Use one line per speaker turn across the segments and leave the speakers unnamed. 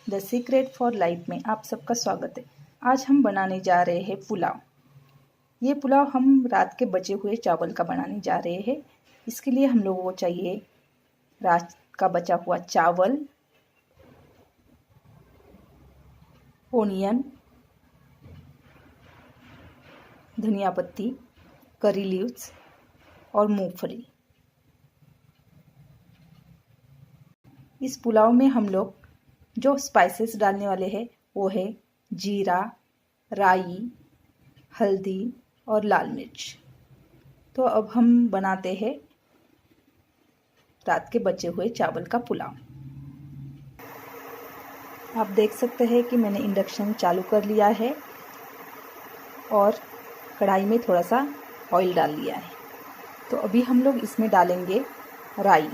The secret for life में आप सबका स्वागत है। आज हम बनाने जा रहे हैं पुलाव। ये पुलाव हम रात के बचे हुए चावल का बनाने जा रहे हैं। इसके लिए हम लोगों को चाहिए रात का बचा हुआ चावल, ओनियन, धनिया पत्ती, करी लीव्स और मूंगफली। इस पुलाव में हम लोग जो स्पाइसेस डालने वाले हैं वो है जीरा, राई, हल्दी और लाल मिर्च। तो अब हम बनाते हैं रात के बचे हुए चावल का पुलाव। आप देख सकते हैं कि मैंने इंडक्शन चालू कर लिया है और कढ़ाई में थोड़ा सा ऑयल डाल लिया है। तो अभी हम लोग इसमें डालेंगे राई।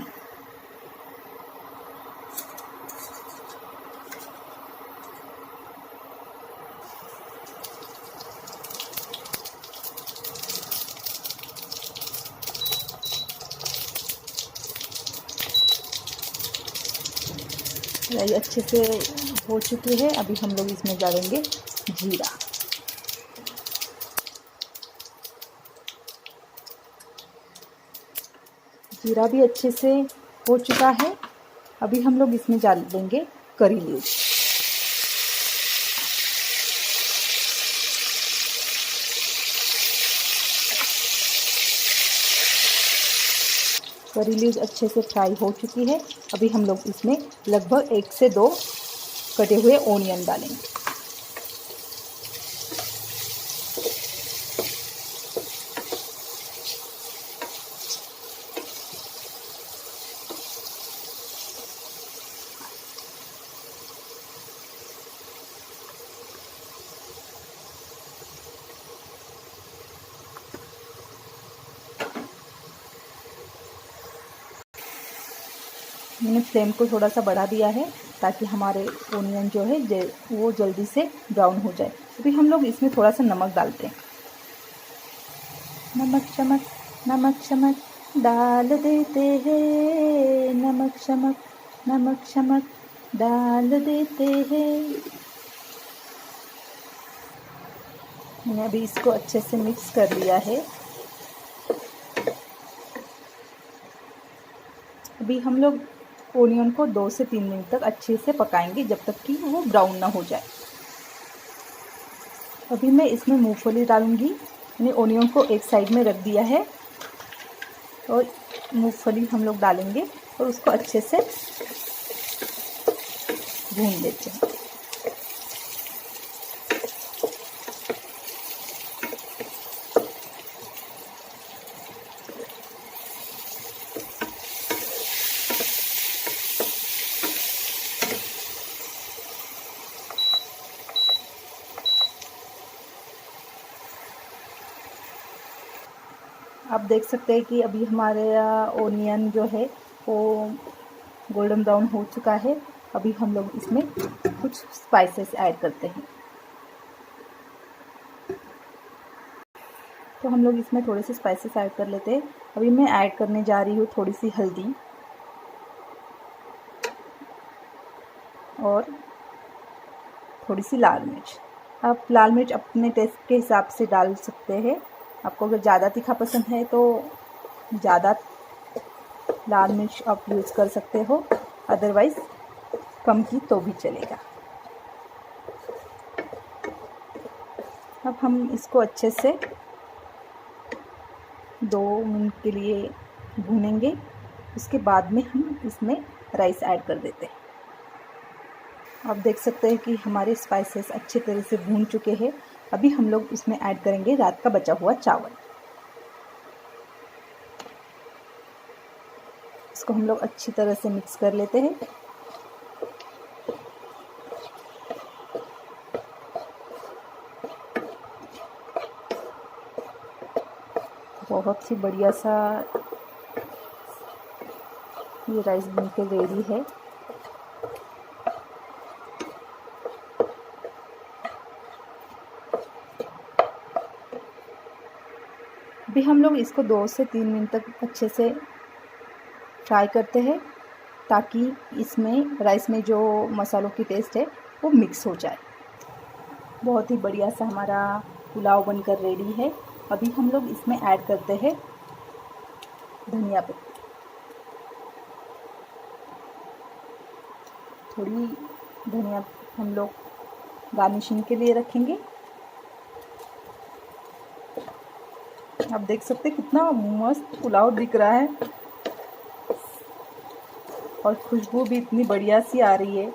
राई अच्छे से हो चुकी है। अभी हम लोग इसमें डालेंगे जीरा। जीरा भी अच्छे से हो चुका है। अभी हम लोग इसमें डाल देंगे करी लीव्स। करी लीव्स अच्छे से फ्राई हो चुकी है। अभी हम लोग इसमें लगभग 1 से 2 कटे हुए ओनियन डालेंगे। मैंने फ्लेम को थोड़ा सा बढ़ा दिया है ताकि हमारे ओनियन जो है वो जल्दी से ब्राउन हो जाए। अभी हम लोग इसमें थोड़ा सा नमक डालते हैं। नमक चमक, नमक चमक डाल देते हैं, नमक चमक, नमक चमक डाल देते हैं। मैंने अभी इसको अच्छे से मिक्स कर लिया है। अभी हम लोग ओनियन को 2 से 3 मिनट तक अच्छे से पकाएंगे जब तक कि वो ब्राउन ना हो जाए। अभी मैं इसमें मूंगफली डालूंगी। मैंने ओनियन को एक साइड में रख दिया है और मूंगफली हम लोग डालेंगे और उसको अच्छे से भून लेते हैं। आप देख सकते हैं कि अभी हमारे ओनियन जो है वो गोल्डन ब्राउन हो चुका है। अभी हम लोग इसमें कुछ स्पाइसेस ऐड करते हैं। तो हम लोग इसमें थोड़े से स्पाइसेस ऐड कर लेते हैं। अभी मैं ऐड करने जा रही हूँ थोड़ी सी हल्दी और थोड़ी सी लाल मिर्च। आप लाल मिर्च अपने टेस्ट के हिसाब से डाल सकते हैं। आपको अगर ज़्यादा तीखा पसंद है तो ज़्यादा लाल मिर्च आप यूज़ कर सकते हो, अदरवाइज़ कम की तो भी चलेगा। अब हम इसको अच्छे से 2 मिनट के लिए भूनेंगे। उसके बाद में हम इसमें राइस ऐड कर देते हैं। आप देख सकते हैं कि हमारे स्पाइसेस अच्छे तरह से भून चुके हैं। अभी हम लोग इसमें ऐड करेंगे रात का बचा हुआ चावल। इसको हम लोग अच्छी तरह से मिक्स कर लेते हैं। बहुत ही बढ़िया सा ये राइस बनके रेडी है। अभी हम लोग इसको 2 से 3 मिनट तक अच्छे से फ्राई करते हैं। ताकि इसमें राइस में जो मसालों की टेस्ट है वो मिक्स हो जाए। बहुत ही बढ़िया सा हमारा पुलाव बनकर रेडी है। अभी हम लोग इसमें ऐड करते हैं धनिया पत्ती। थोड़ी धनिया हम लोग गार्निशिंग के लिए रखेंगे। आप देख सकते हैं कितना मस्त पुलाव दिख रहा है और खुशबू भी इतनी बढ़िया सी आ रही है।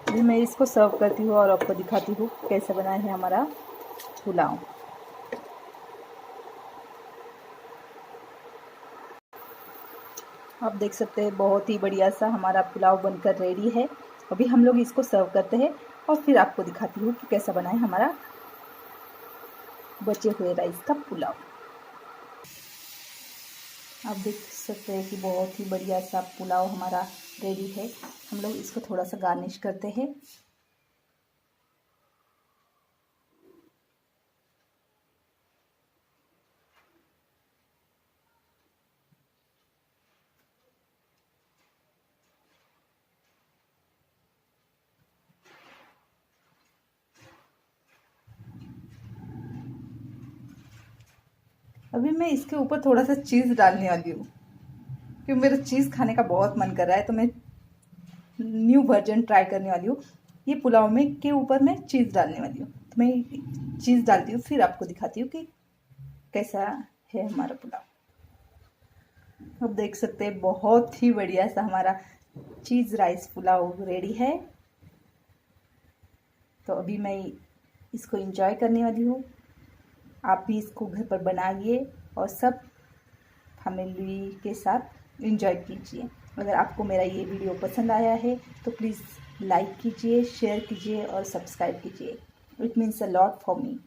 अभी मैं इसको सर्व करती हूँ और आपको दिखाती हूँ कैसे बना है हमारा पुलाव। आप देख सकते हैं बहुत ही बढ़िया सा हमारा पुलाव बनकर रेडी है। अभी हम लोग इसको सर्व करते हैं और फिर आपको दिखाती हूँ कि कैसा बना है हमारा बचे हुए राइस का पुलाव। आप देख सकते हैं कि बहुत ही बढ़िया सा पुलाव हमारा रेडी है। हम लोग इसको थोड़ा सा गार्निश करते हैं। अभी मैं इसके ऊपर थोड़ा सा चीज़ डालने वाली हूँ क्योंकि मेरा चीज़ खाने का बहुत मन कर रहा है, तो मैं न्यू वर्जन ट्राई करने वाली हूँ। ये पुलाव में के ऊपर मैं चीज़ डालने वाली हूँ, तो मैं चीज़ डालती हूँ फिर आपको दिखाती हूँ कि कैसा है हमारा पुलाव। अब देख सकते हैं बहुत ही बढ़िया सा हमारा चीज़ राइस पुलाव रेडी है। तो अभी मैं इसको एंजॉय करने वाली हूँ। आप भी इसको घर पर बनाइए और सब फैमिली के साथ एंजॉय कीजिए। अगर आपको मेरा ये वीडियो पसंद आया है तो प्लीज़ लाइक कीजिए, शेयर कीजिए और सब्सक्राइब कीजिए। It means a lot for me.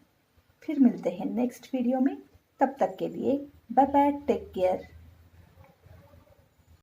फिर मिलते हैं नेक्स्ट वीडियो में, तब तक के लिए बाय बाय, टेक केयर।